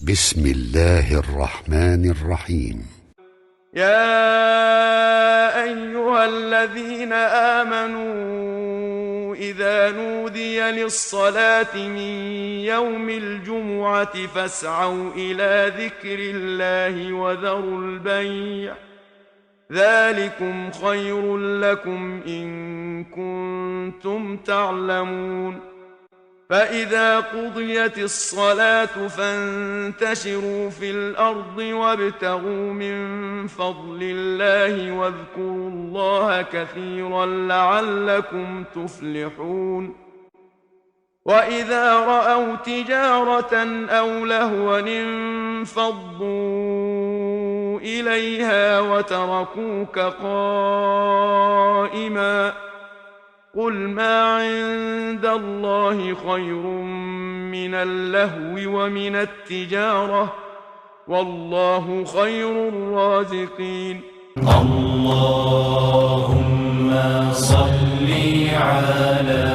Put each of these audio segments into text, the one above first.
بسم الله الرحمن الرحيم. يا أيها الذين آمنوا إذا نودي للصلاة من يوم الجمعة فاسعوا إلى ذكر الله وذروا البيع ذلكم خير لكم إن كنتم تعلمون فإذا قضيت الصلاة فانتشروا في الأرض وابتغوا من فضل الله واذكروا الله كثيرا لعلكم تفلحون وإذا رأوا تجارة أو لهوا انفضوا إليها وتركوك قائما قل ما عند الله خير من اللهو ومن التجارة والله خير الرازقين. اللهم صل على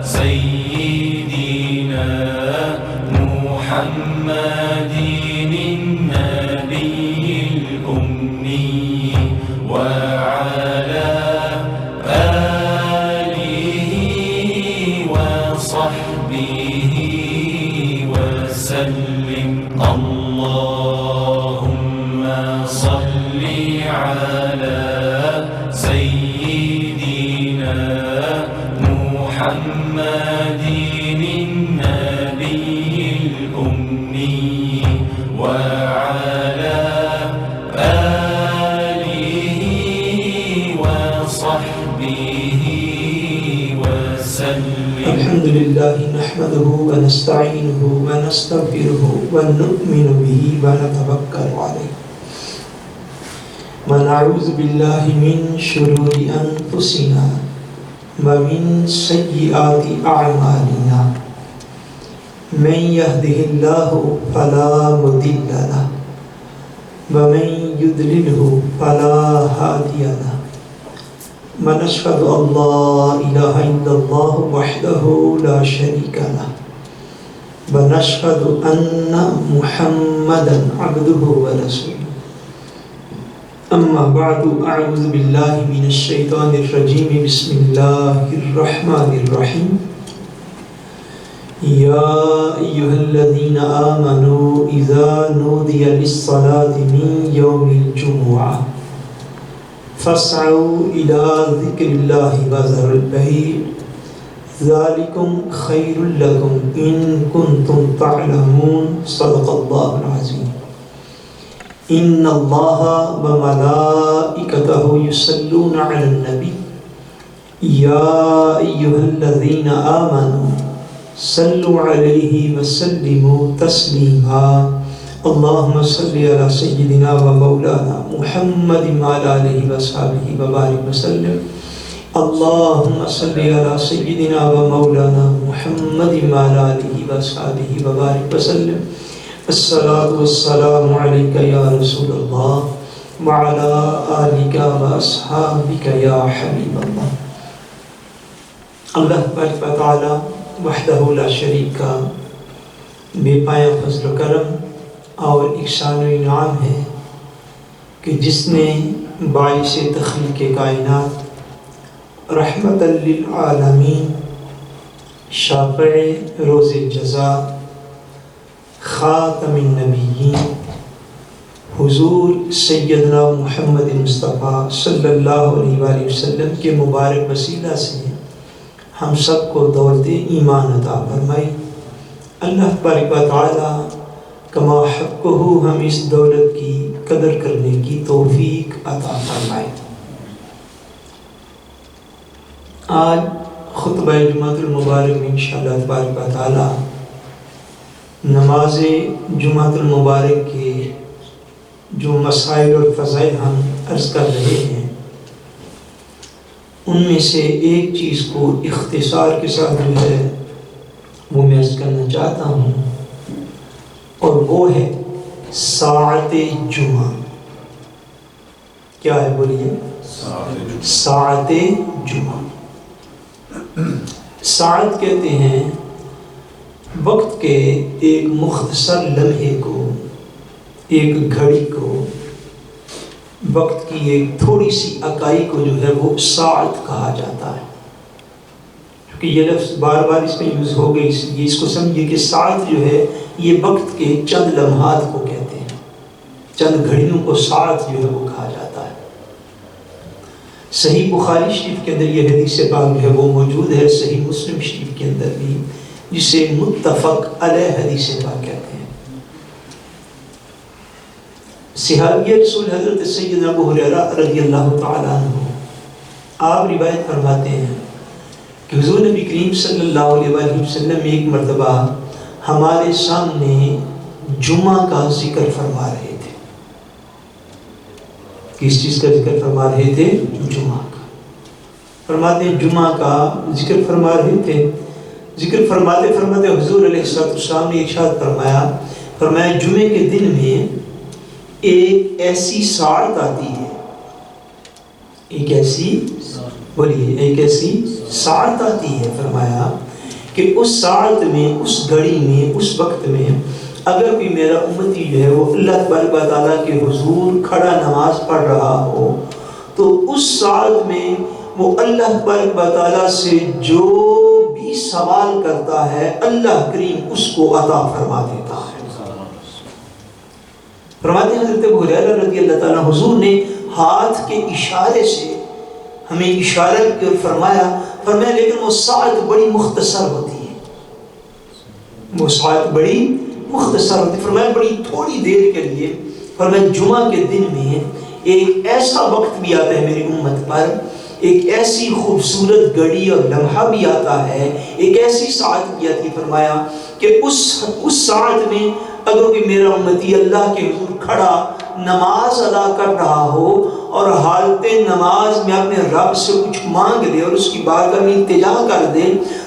سيدنا محمد النبي الأمي وعلى وصحبه وسلم. اللهم صل على سيدنا محمد النبي الأمي وعلى آله وصحبه وسلم. الحمد لله نحمده ونستعينه ونستغفره ونؤمن به ونتوكل عليه ونعوذ بالله من شرور أنفسنا ومن سيئات أعمالنا من يهده الله فلا مضل له ومن يضلله فلا هادي له ونشهد أن لا إله إلا الله وحده لا شريك له ونشهد أن محمدا عبده ورسوله. أما بعد أعوذ بالله من الشيطان الرجيم بسم الله الرحمن الرحيم. يا أيها الذين آمنوا إذا نودي للصلاة من يوم الجمعة فاسعوا إلى ذكر الله وذروا البيع ذلكم خير لكم إن كنتم تعلمون. صدق الله العظيم. إن الله وملائكته يصلون على النبي يا أيها الذين آمنوا صلوا عليه وسلموا تسليما. اللهم صل على سيدنا ومولانا محمد وعلى آله وصحبه وبارك وسلم. اللهم صل على سيدنا ومولانا محمد وعلى آله وصحبه وبارك وسلم. الصلاة والسلام عليك يا رسول الله وعلى آلك وأصحابك يا حبيب الله. اللہ تبارک و تعالی وحدہ لا شریک کا بے پایا فضل و کرم اور احسان و انعام ہے کہ جس نے باعث تخلیق کائنات رحمت للعالمین شافع روز جزا خاتم النبیین حضور سیدنا محمد مصطفیٰ صلی اللہ علیہ وآلہ وسلم کے مبارک وسیلہ سے ہم سب کو دولت ایمان عطا فرمائی. اللہ تبارک و تعالی کما حقہ ہم اس دولت کی قدر کرنے کی توفیق عطا فرمائے. آج خطبہ جمعۃ المبارک میں انشاءاللہ تبارک و تعالی نماز جمعۃ المبارک کے جو مسائل اور فضائل ہم عرض کر رہے ہیں ان میں سے ایک چیز کو اختصار کے ساتھ جو ہے وہ میں عرض کرنا چاہتا ہوں اور وہ ہے ساعت جمعہ. کیا ہے بولیے؟ ساعت جمعہ. ساعت کہتے ہیں وقت کے ایک مختصر لمحے کو، ایک گھڑی کو، وقت کی ایک تھوڑی سی اکائی کو جو ہے وہ ساعت کہا جاتا ہے. کیونکہ یہ لفظ بار بار اس میں یوز ہو گئی، اس لیے اس کو سمجھیے کہ ساعت جو ہے یہ وقت کے چند لمحات کو کہتے ہیں، چند گھڑیوں کو ساعت جو ہے وہ کہا جاتا ہے. صحیح بخاری شریف کے اندر یہ حدیث پاک جو ہے وہ موجود ہے، صحیح مسلم شریف کے اندر بھی، جسے متفق علیہ حدیث پاک کہتے ہیں. صحابی رسول حضرت سیدنا ابو ہریرہ رضی اللہ تعالیٰ عنہ آپ روایت فرماتے ہیں کہ حضور نبی کریم صلی اللہ علیہ وآلہ وسلم ایک مرتبہ ہمارے سامنے جمعہ کا ذکر فرما رہے تھے. کس چیز کا ذکر فرما رہے تھے؟ جمعہ کا. فرماتے ہیں جمعہ کا ذکر فرما رہے تھے. ذکر فرماتے فرماتے حضور علیہ السلام نے ارشاد فرمایا جمعے کے دن میں ایک ایسی ساعت آتی ہے، ایک ایسی بولیے ایک ایسی ساعت آتی ہے، فرمایا کہ اس ساعت میں، اس گھڑی میں، اس وقت میں اگر کوئی میرا امتی جو ہے وہ اللہ تبارک و تعالیٰ کے حضور کھڑا نماز پڑھ رہا ہو تو اس ساعت میں وہ اللہ تبارک و تعالیٰ سے جو بھی سوال کرتا ہے اللہ کریم اس کو عطا فرما دیتا ہے. فرماتے ہیں حضرت ابو ہریرہ رضی اللہ تعالیٰ حضور نے ہاتھ کے اشارے سے ہمیں اشارہ کر فرمایا لیکن وہ ساعت بڑی مختصر ہوتی ہے، وہ ساعت بڑی مختصر ہوتی ہے. فرمایا بڑی تھوڑی دیر کے لیے. فرمایا جمعہ کے دن میں ایک ایسا وقت بھی آتا ہے میری امت پر، ایک ایسی خوبصورت گھڑی اور لمحہ بھی آتا ہے، ایک ایسی ساعت بھی آتی. فرمایا کہ اس ساعت میں اگر کوئی میرا امتی اللہ کے حضور کھڑا نماز ادا کر رہا ہو اور حالت نماز میں اپنے رب سے کچھ مانگ لے اور اس کی بارگاہ میں التجا کر دے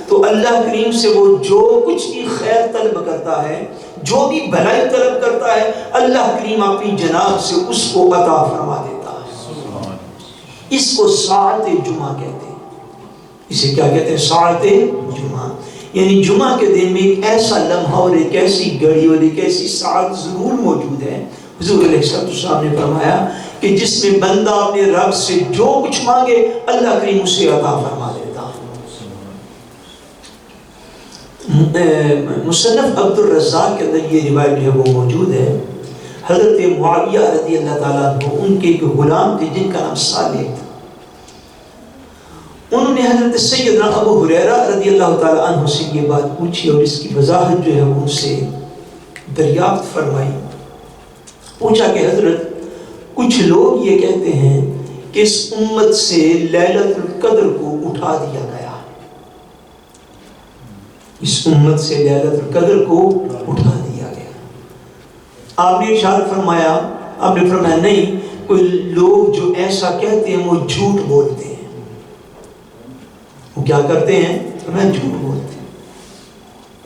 تو اللہ کریم سے وہ جو کچھ بھی خیر طلب کرتا ہے، جو بھی بھلائی طلب کرتا ہے، اللہ کریم اپنی جناب سے اس کو عطا فرما دیتا ہے. اس کو ساعت جمعہ کہتے ہیں. اسے کیا کہتے ہیں؟ ساعت جمعہ. یعنی جمعہ کے دن میں ایک ایسا لمحہ اور ایک ایسی گھڑی اور ایک ایسی ساعت ضرور موجود ہے. حضور علیہ السلام نے فرمایا کہ جس میں بندہ اپنے رب سے جو کچھ مانگے اللہ کریم اسے عطا فرما دیتا ہے. مصنف عبد الرزاق کے اندر یہ روایت جو ہے وہ موجود ہے. حضرت معاویہ رضی اللہ تعالیٰ عنہ ان کے ایک غلام تھے جن کا نام صالح تھا. انہوں نے حضرت سیدنا ابو ہریرہ رضی اللہ تعالیٰ عنہ سے یہ بات پوچھی اور اس کی وضاحت جو ہے ان سے دریافت فرمائی. پوچھا کہ حضرت کچھ لوگ یہ کہتے ہیں کہ اس امت سے لیلۃ القدر کو اٹھا دیا گیا، اس امت سے لیلۃ القدر کو اٹھا دیا گیا. آپ نے ارشاد فرمایا، آپ نے فرمایا نہیں، کوئی لوگ جو ایسا کہتے ہیں وہ جھوٹ بولتے ہیں. وہ کیا کرتے ہیں؟ فرمایا جھوٹ بولتے ہیں.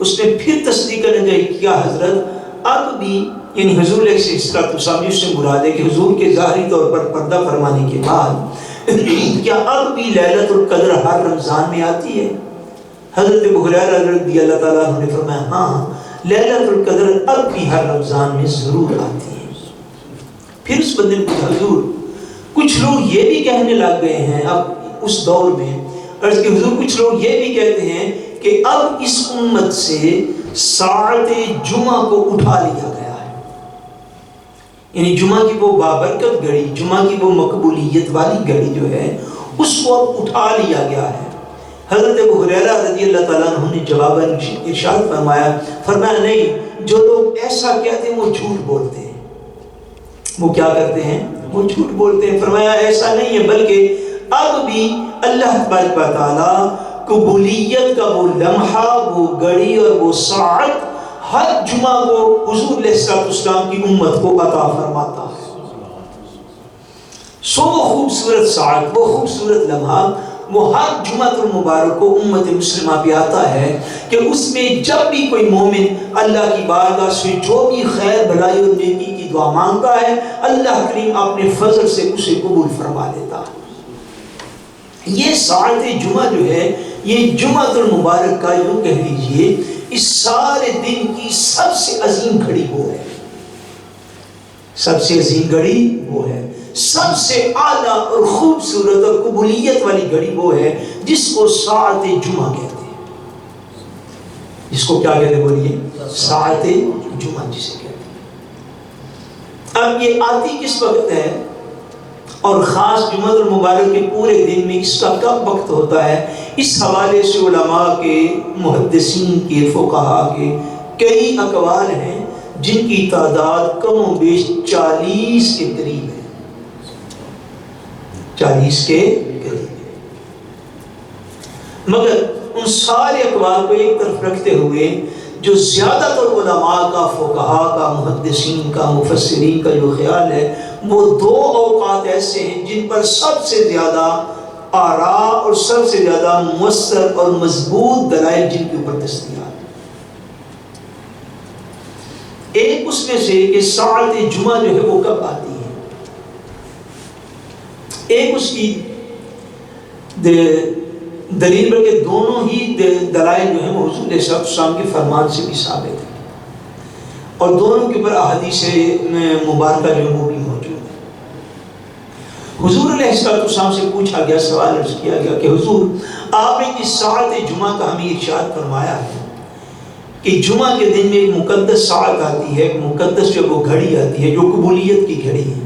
اس نے پھر تصدیق کرنے کے کیا حضرت اب بھی، یعنی حضور علیہ السلام سے مراد ہے کہ حضور کے ظاہری طور پر پردہ فرمانے کے بعد کیا اب بھی لیلۃ القدر ہر رمضان میں آتی ہے؟ حضرت ابو ہریرہ رضی اللہ تعالیٰ عنہ نے فرمایا ہاں، لیلۃ القدر اب بھی ہر رمضان میں ضرور آتی ہے. پھر اس بندے نے پوچھا حضور کچھ لوگ یہ بھی کہنے لگ گئے ہیں اب اس دور میں، عرض کہ حضور کچھ لوگ یہ بھی کہتے ہیں کہ اب اس امت سے ساعت جمعہ کو اٹھا لیا گیا ہے. یعنی جمعہ کی وہ بابرکت گھڑی، جمعہ کی وہ مقبولیت والی گھڑی جو ہے اس کو اب اٹھا لیا گیا ہے. حضرت ابو ہریرہ رضی اللہ تعالیٰ عنہ نے جواب ارشاد فرمایا نہیں، جو لوگ ایسا کہتے ہیں وہ جھوٹ بولتے ہیں. وہ کیا کرتے ہیں؟ وہ جھوٹ بولتے ہیں. فرمایا ایسا نہیں ہے، بلکہ اب بھی اللہ تبارک و تعالیٰ قبولیت کا وہ لمحہ، وہ گھڑی اور وہ ساعت ہر جمعہ کو حضور علیہ السلام کی امت کو عطا فرماتا ہے. سو وہ خوبصورت ساعت، وہ خوبصورت لمحہ وہ ہر جمعۃ المبارک کو امت مسلمہ پہ آتا ہے کہ اس میں جب بھی کوئی مومن اللہ کی بارگاہ سے جو بھی خیر بھلائی اور نیکی کی دعا مانگتا ہے اللہ کریم اپنے فضل سے اسے قبول فرما لیتا ہے. یہ ساعت جمعہ جو ہے یہ جمعۃ المبارک کا یوں کہہ لیجئے اس سارے دن کی سب سے عظیم گھڑی وہ ہے، سب سے عظیم گھڑی وہ ہے، سب سے اعلیٰ اور خوبصورت اور قبولیت والی گھڑی وہ ہے جس کو ساعت جمعہ کہتے ہیں۔ جس کو کیا کہتے ہیں بولیے؟ ساعت جمعہ جسے کہتے ہیں۔ اب یہ آتی کس وقت ہے اور خاص جمعہ المبارک کے پورے دن میں اس کا کب وقت ہوتا ہے، اس حوالے سے علماء کے، محدثین کے، فقہاء کے کئی اقوال ہیں جن کی تعداد کم و بیش 40 کے قریب ہے، 40 کے قریب ہے۔ مگر ان سارے اقوال کو ایک طرف رکھتے ہوئے جو زیادہ تر علماء کا، فقہاء کا، محدثین کا، مفسرین کا جو خیال ہے، وہ 2 اوقات ایسے ہیں جن پر سب سے زیادہ آراء اور سب سے زیادہ مؤثر اور مضبوط دلائل جن کے اوپر دستیاب ہیں۔ ایک اس میں سے کہ ساعت جمعہ جو ہے وہ کب آتی ہے، ایک اس کی دلیل، بلکہ دونوں ہی دلائل جو ہیں وہ حضور علیہ السلام کے فرمان سے بھی ثابت ہے اور دونوں کے اوپر احادیث مبارکہ جو ہے وہ بھی موجود ہے۔ حضور علیہ السلام سے پوچھا گیا، سوال عرض کیا گیا کہ حضور آپ نے اس ساعت جمعہ کا ہمیں ارشاد فرمایا ہے کہ جمعہ کے دن میں ایک مقدس ساعت آتی ہے، ایک مقدس جو وہ گھڑی آتی ہے جو قبولیت کی گھڑی ہے،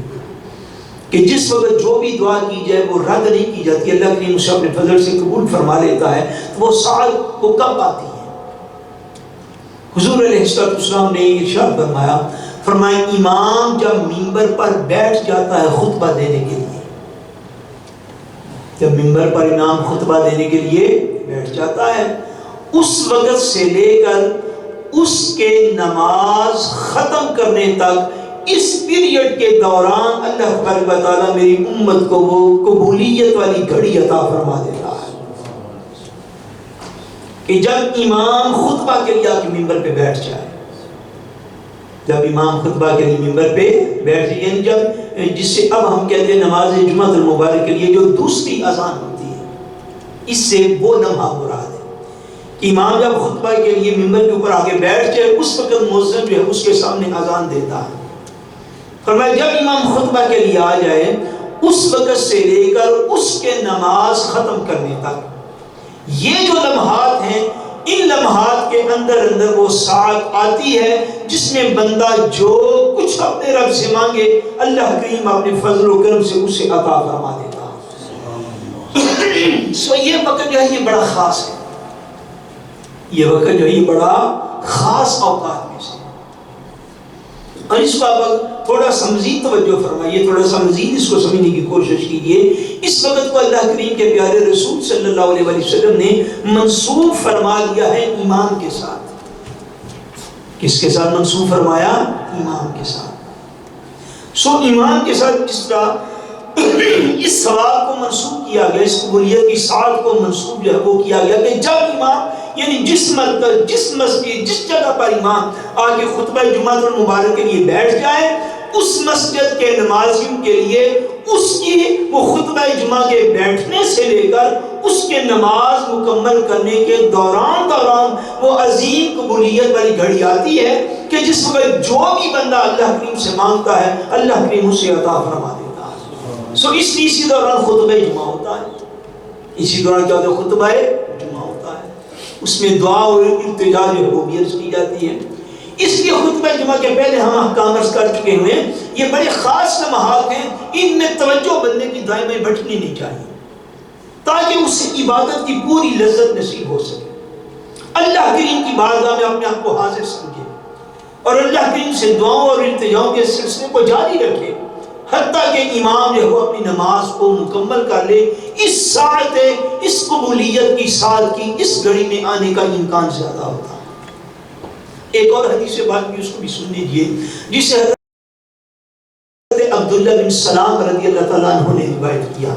کہ جس وقت جو بھی دعا کی جائے وہ رد نہیں کی جاتی، اللہ کریم اسے اپنے فضل سے قبول فرما لیتا ہے۔ تو وہ ساعت وہ کب آتی ہے؟ حضور علیہ السلام نے ارشاد فرمایا امام جب منبر پر بیٹھ جاتا ہے خطبہ دینے کے لیے، جب منبر پر امام خطبہ دینے کے لیے بیٹھ جاتا ہے، اس وقت سے لے کر اس کے نماز ختم کرنے تک، اس پیریڈ کے دوران اللہ تبارک و تعالیٰ میری امت کو وہ قبولیت والی گھڑی عطا فرما دیتا ہے کہ جب امام خطبہ کے لیے آ کے ممبر پہ بیٹھ جائے، جب امام خطبہ کے لیے ممبر پہ بیٹھ جائے، یعنی جب جس سے اب ہم کہتے ہیں نماز جمعہ المبارک کے لیے جو دوسری اذان ہوتی ہے، اس سے وہ لمحہ مراد ہے۔ امام جب خطبہ کے لیے ممبر کے اوپر آ کے بیٹھ جائے، اس وقت مؤذن جو ہے اس کے سامنے اذان دیتا ہے۔ فرمایا جب امام خطبہ کے لیے آ جائے، اس وقت سے لے کر اس کے نماز ختم کرنے تک، یہ جو لمحات ہیں، ان لمحات کے اندر وہ ساعت آتی ہے جس میں بندہ جو کچھ اپنے رب سے مانگے اللہ کریم اپنے فضل و کرم سے اسے عطا فرما دیتا ہے۔ سو یہ وقت جو ہے یہ بڑا خاص ہے، یہ وقت جو ہے یہ بڑا خاص اوقات میں سے، اور اس کو آپ تھوڑا سا مزید توجہ فرمائیے، تھوڑا سا مزید اس کو سمجھنے کی کوشش کیجیے۔ اس وقت کو اللہ کریم کے پیارے رسول صلی اللہ علیہ وسلم نے منسوب فرما لیا ہے ایمان کے ساتھ۔ کس کے ساتھ منسوب فرمایا؟ ایمان کے ساتھ۔ سو ایمان کے ساتھ جس طرح اس ثواب کو منسوب کیا گیا، اس قبولیت کی ساعت کو منسوب جو ہے وہ کیا گیا کہ جب امام یعنی جس مرکز، جس مسجد، جس جگہ پر امام آگے خطبہ جمعہ المبارک کے لیے بیٹھ جائے، اس مسجد کے نمازیوں کے لیے اس کی وہ خطبہ جمعہ کے بیٹھنے سے لے کر اس کے نماز مکمل کرنے کے دوران وہ عظیم قبولیت والی گھڑی آتی ہے کہ جس وقت جو بھی بندہ اللہ کریم سے مانگتا ہے اللہ کریم اسے عطا فرما دیتا ہے۔ سو اس لیے اسی دوران خطبہ جمعہ ہوتا ہے، اسی دوران کیا ہوتا ہے؟ خطبہ جمعہ ہوتا ہے، اس میں دعا اور التجا جو ہے وہ بھی عرض کی جاتی ہے۔ اس لیے خطبہ جمعہ کے پہلے ہم احکام عرض کر چکے ہوئے ہیں، یہ بڑے خاص لمحات ہیں، ان میں توجہ بندے کی دائمی بھٹکنی نہیں چاہیے تاکہ اس سے عبادت کی پوری لذت نصیب ہو سکے، اللہ کریم کی بارگاہ میں اپنے آپ کو حاضر سمجھے اور اللہ کریم سے دعاؤں اور التجاؤں کے سلسلے کو جاری رکھے حتیٰ کہ امام جو ہے وہ اپنی نماز کو مکمل کر لے۔ اس ساعت، اس قبولیت کی ساعت کی اس گھڑی میں آنے کا امکان زیادہ ہوتا ہے۔ ایک اور حدیث بات بھی اس کو بھی سن لیجیے، جسے حضرت عبداللہ بن سلام رضی اللہ تعالیٰ عنہ نے روایت کیا۔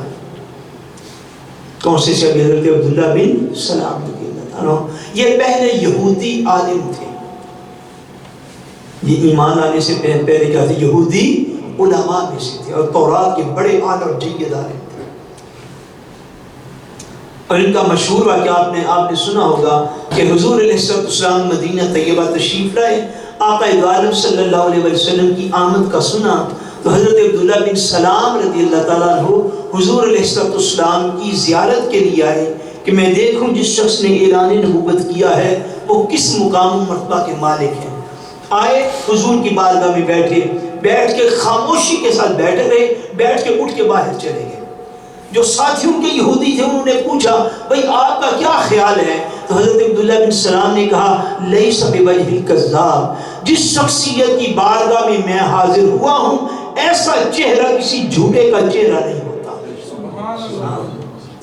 کون سے حضرت عبداللہ بن سلام رضی اللہ تعالیٰ عنہ، یہ پہلے یہودی عالم تھے، یہ ایمان آنے سے پہلے کیا تھے؟ یہودی علماء میں سے تھے اور تورات کے بڑے عالم اور جید عالم تھے۔ اور ان کا مشہور واقعہ آپ نے سنا ہوگا کہ حضور علیہ السلام مدینہ طیبہ تشریف لائے، آقا دو عالم صلی اللہ علیہ وسلم کی آمد کا سنا تو حضرت عبداللہ بن سلام رضی اللہ تعالیٰ عنہ حضور علیہ السلام کی زیارت کے لیے آئے کہ میں دیکھوں جس شخص نے اعلان نبوت کیا ہے وہ کس مقام و مرتبہ کے مالک ہیں۔ آئے حضور کی بارگاہ میں بیٹھے، بیٹھ کے خاموشی کے ساتھ بیٹھے رہے، بیٹھ کے اٹھ کے باہر چلے گئے۔ جو ساتھیوں کے یہودی تھے انہوں نے پوچھا بھئی آپ کا کیا خیال ہے؟ تو حضرت عبداللہ بن سلام نے کہا لیس بوجہ الکذاب، جس شخصیت کی بارگاہ میں میں حاضر ہوا ہوں ایسا چہرہ کسی جھوٹے کا چہرہ نہیں ہوتا،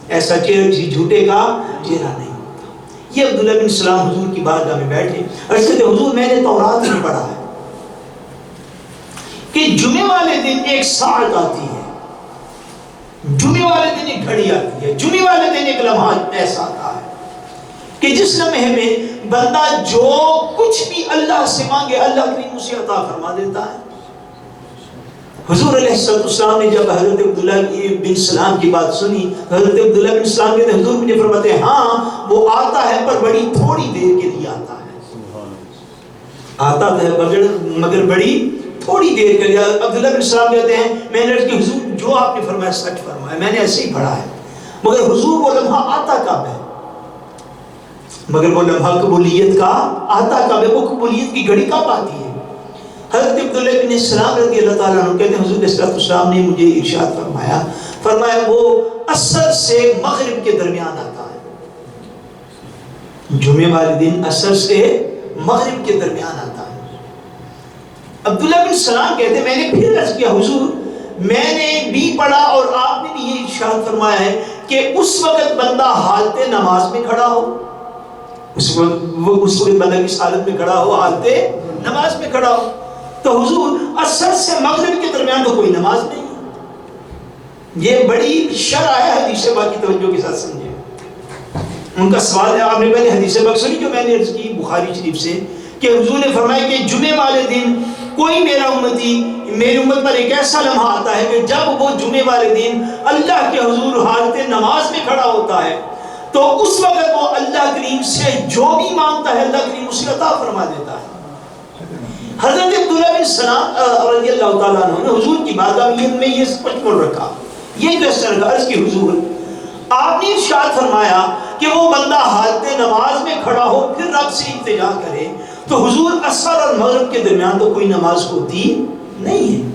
ایسا چہرہ کسی جھوٹے کا چہرہ نہیں ہوتا۔ یہ عبداللہ بن سلام حضور کی بارگاہ میں بیٹھے، عرض کرتے حضور میں نے تورات میں پڑھا ہے کہ جمعے والے دن ایک ساعت آتی ہے، جمعے والے دن ایک گھڑی آتی ہے، جمعے والے دن ایک لمحہ ایسا آتا ہے کہ جس لمحے میں بندہ جو کچھ بھی اللہ سے مانگے اللہ کریم اسے عطا فرما دیتا ہے۔ حضور علیہ السلام نے جب حضرت عبداللہ بن سلام کی بات سنی، حضرت عبداللہ بن سلام کہتے ہیں حضور مجھے فرماتے ہیں ہاں وہ آتا ہے پر بڑی تھوڑی دیر کے لیے آتا ہے، آتا ہے مگر بڑی تھوڑی دیر کے لیے۔ عبداللہ بن سلام کہتے ہیں میں نے عرض کی حضور جو آپ نے فرمایا سچ فرمایا، میں نے ایسے ہی پڑھا ہے، مگر حضور وہ لمحہ آتا کب ہے؟ مگر وہ لمحہ قبولیت کا آتا کب ہے؟ وہ قبولیت کی گھڑی کب آتی ہے؟ حضرت عبداللہ بن سلام رضی اللہ تعالیٰ عنہ کہتے ہیں حضور علیہ السلام نے مجھے ارشاد فرمایا وہ عصر سے مغرب کے درمیان آتا ہے، جمعے والے دن عصر سے مغرب کے درمیان آتا ہے۔ عبداللہ بن سلام کہتے ہیں میں نے پھر عرض کیا حضور میں نے بھی پڑھا اور آپ نے بھی یہ ارشاد فرمایا ہے کہ اس وقت بندہ حالت نماز میں کھڑا ہو، اس وقت بندہ کس حالت میں کھڑا ہو؟ حالت نماز میں کھڑا ہو۔ تو حضور عصر سے مغرب کے درمیان تو کوئی نماز نہیں ہے۔ یہ بڑی شرح ہے حدیث پاک کی، توجہ کے ساتھ سمجھیں۔ ان کا سوال ہے، آپ نے پہلے حدیث پاک سنی جو میں نے عرض کی بخاری شریف سے کہ حضور نے فرمایا کہ جمعے والے دن کوئی میری امت پر ایک ایسا لمحہ آتا ہے کہ جب وہ جمعے والے دن اللہ کے حضور حالت نماز میں کھڑا ہوتا ہے تو اس وقت وہ اللہ کریم سے جو بھی مانگتا ہے اللہ کریم اسے عطا فرما دیتا ہے۔ حضرت عبداللہ بن سلام رضی اللہ تعالیٰ عنہ نے حضور کی بارگاہ میں یہ پچپن رکھا، یہ فیصلہ رکھا، عرض کی حضور آپ نے ارشاد فرمایا کہ وہ بندہ حالت نماز میں کھڑا ہو پھر رب سے التجا کرے، تو حضور عصر اور مغرب کے درمیان تو کوئی نماز ہوتی نہیں ہے،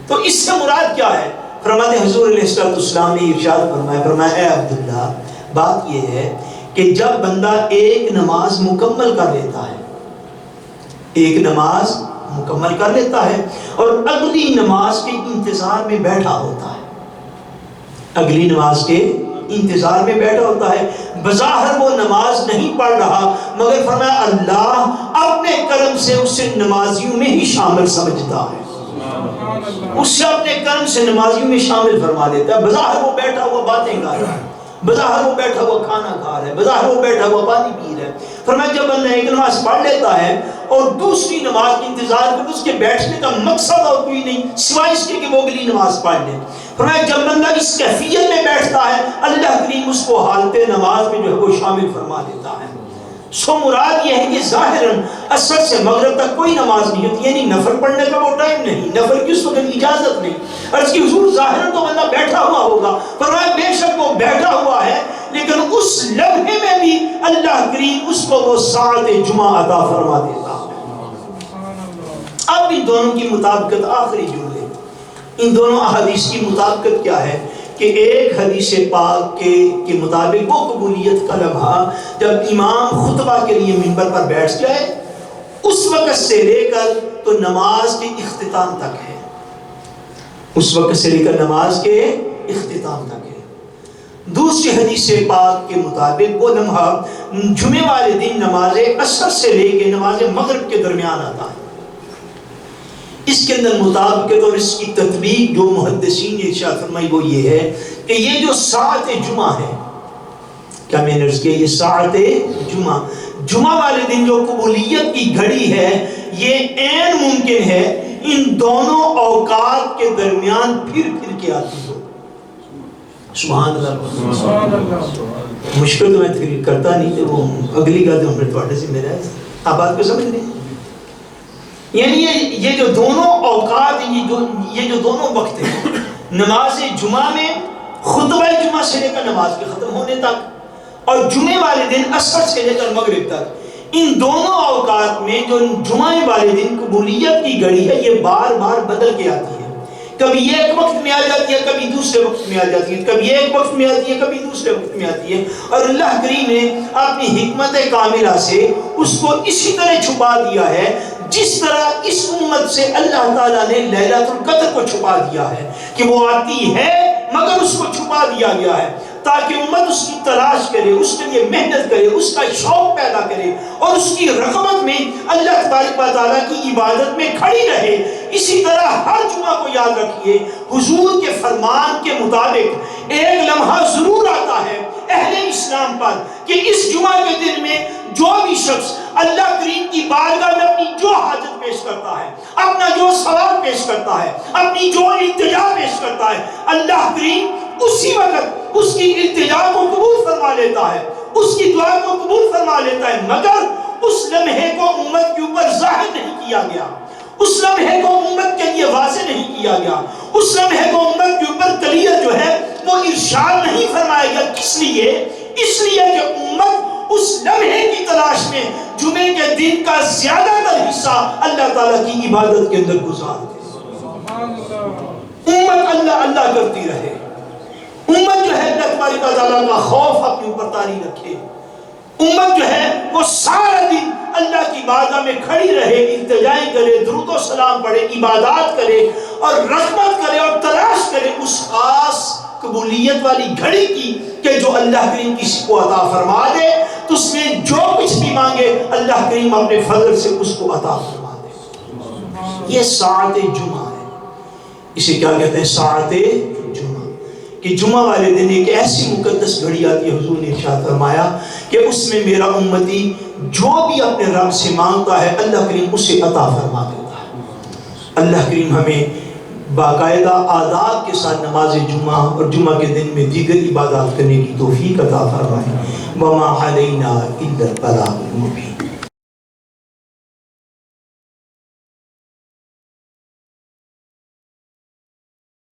تو اس سے مراد کیا ہے؟ فرماتے حضور علیہ السلام نے ارشاد فرمایا اے عبداللہ بات یہ ہے کہ جب بندہ ایک نماز مکمل کر لیتا ہے، ایک نماز مکمل کر لیتا ہے اور اگلی نماز کے انتظار میں بیٹھا ہوتا ہے، اگلی نماز کے انتظار میں بیٹھا ہوتا ہے، بظاہر وہ نماز نہیں پڑھ رہا مگر فرمایا اللہ اپنے کرم سے اسے نمازیوں میں ہی شامل سمجھتا ہے، اسے اپنے کرم سے نمازیوں میں شامل فرما دیتا ہے۔ بظاہر وہ بیٹھا ہوا باتیں کر رہا ہے، بظاہر وہ بیٹھا ہوا کھانا کھا رہا ہے، بظاہر وہ بیٹھا ہوا پانی پی رہا ہے۔ فرمایا جب بندہ ایک نماز پڑھ لیتا ہے اور دوسری نماز کے انتظار کر اس کے بیٹھنے کا مقصد اور کوئی نہیں سوائے اس کے کہ وہ اگلی نماز پڑھ لے، فرمایا جب بندہ اس کیفیت میں بیٹھتا ہے اللہ کریم اس کو حالت نماز میں جو ہے وہ شامل فرما دیتا ہے۔ سو مراد یہ ہے کہ ظاہراً عصر سے مغرب تک کوئی نماز نہیں ہوتی، یعنی نفل پڑھنے کا وہ ٹائم نہیں، نفل کی اس وقت اجازت نہیں۔ عرض کی حضور ظاہراً تو بندہ بیٹھا ہوا ہوگا، فرمایا بے شک وہ بیٹھا ہوا ہے لیکن اس لمحے میں بھی اللہ کریم اس کو وہ ساعت جمعہ عطا فرما دیتا ہے۔ اب ان دونوں کی مطابقت، آخری جملے، ان دونوں احادیث کی مطابقت کیا ہے کہ ایک حدیث پاک کے مطابق وہ قبولیت کا لمحہ جب امام خطبہ کے لیے منبر پر بیٹھ جائے اس وقت سے لے کر تو نماز کے اختتام تک ہے، اس وقت سے لے کر نماز کے اختتام تک ہے۔ دوسری حدیث پاک کے مطابق وہ لمحہ جمعے والے دن نماز عصر سے لے کے نماز مغرب کے درمیان آتا ہے۔ اس کے اندر مطابقت اور اس کی تطبیق جو محدثین نے ارشاد فرمائی وہ یہ ہے کہ یہ جو ساعت جمعہ ہے، کیا میں نے عرض کیا، یہ ساعت جمعہ والے دن جو قبولیت کی گھڑی ہے یہ عین ممکن ہے ان دونوں اوقات کے درمیان پھر کے آتی ہو، سبحان اللہ. مشکل تو میں تقریر کرتا نہیں تھے، وہ اگلی گل تو پھر تھوڑے سے میرا ہے. آپ بات کو سمجھ رہے ہیں؟ یعنی یہ جو دونوں اوقات ہیں، یہ جو دونوں وقت ہیں، نماز جمعہ میں خطبہ جمعہ سے لے کر نماز کے ختم ہونے تک، اور جمعے والے دن عصر سے لے کر مغرب تک، ان دونوں اوقات میں جو جمعہ والے دن قبولیت کی گھڑی ہے یہ بار بار بدل کے آتی ہے. کبھی ایک وقت میں آ جاتی ہے، کبھی دوسرے وقت میں آ جاتی ہے، کبھی ایک وقت میں آتی ہے، کبھی دوسرے وقت میں آتی ہے. اور اللہ کریم نے اپنی حکمت کاملہ سے اس کو اسی طرح چھپا دیا ہے جس طرح اس امت سے اللہ تعالیٰ نے لیلۃ القدر کو چھپا دیا ہے کہ وہ آتی ہے مگر اس کو چھپا دیا گیا ہے تاکہ امت اس کی تلاش کرے، اس کے لیے محنت کرے، اس کا شوق پیدا کرے اور اس کی رغبت میں اللہ تبارک و تعالیٰ کی عبادت میں کھڑی رہے. اسی طرح ہر جمعہ کو یاد رکھیے حضور کے فرمان کے مطابق ایک لمحہ ضرور آتا ہے اہل اسلام پر کہ اس جمعہ کے دن میں جو بھی شخص اللہ کریم کی بارگاہ میں اپنی جو حاجت پیش کرتا ہے، اپنا جو سوال پیش کرتا ہے، اپنی جو التجا پیش کرتا ہے، اللہ کریم اسی وقت اس کی التجا کو قبول فرما لیتا ہے، اس کی دعا کو قبول فرما لیتا ہے. مگر اس لمحے کو امت کے اوپر ظاہر نہیں کیا گیا، اس لمحے کو امت کے لیے واضح نہیں کیا گیا، اس لمحے کو امت کے اوپر کلیئر جو ہے وہ ارشاد نہیں فرمایا گیا. کس لیے؟ اس لیے کہ امت اس لمحے کی تلاش میں جمعے کے دن کا زیادہ تر حصہ اللہ تعالیٰ کی عبادت کے اندر گزار دے. امت اللہ اللہ کرتی رہے، امت جو ہے اللہ تبارک و تعالیٰ کا خوف اپنے اوپر طاری رکھے، امت جو ہے وہ سارا دن اللہ کی بارگاہ میں کھڑی رہے، التجائیں کرے، درود و سلام پڑھے، عبادات کرے اور رغبت کرے اور تلاش کرے اس خاص قبولیت والی گھڑی کی کہ جو اللہ کریم کسی کو عطا فرما دے تو اس میں جو کچھ بھی مانگے اللہ کریم اپنے فضل سے اس کو عطا فرما دے. یہ ساعت جمعہ ہے، اسے کیا کہتے ہیں؟ ساعت جمعہ. کہ جمعہ والے دن ایک ایسی مقدس گھڑی آتی ہے، حضور نے ارشاد فرمایا کہ اس میں میرا امتی جو بھی اپنے رب سے مانگتا ہے اللہ کریم اسے عطا فرما دیتا ہے. اللہ کریم ہمیں باقاعدہ آداب کے ساتھ نماز جمعہ اور جمعہ کے دن میں دیگر عبادات کرنے کی توفیق عطا فرمائے. وما علینا الا البلاغ المبین.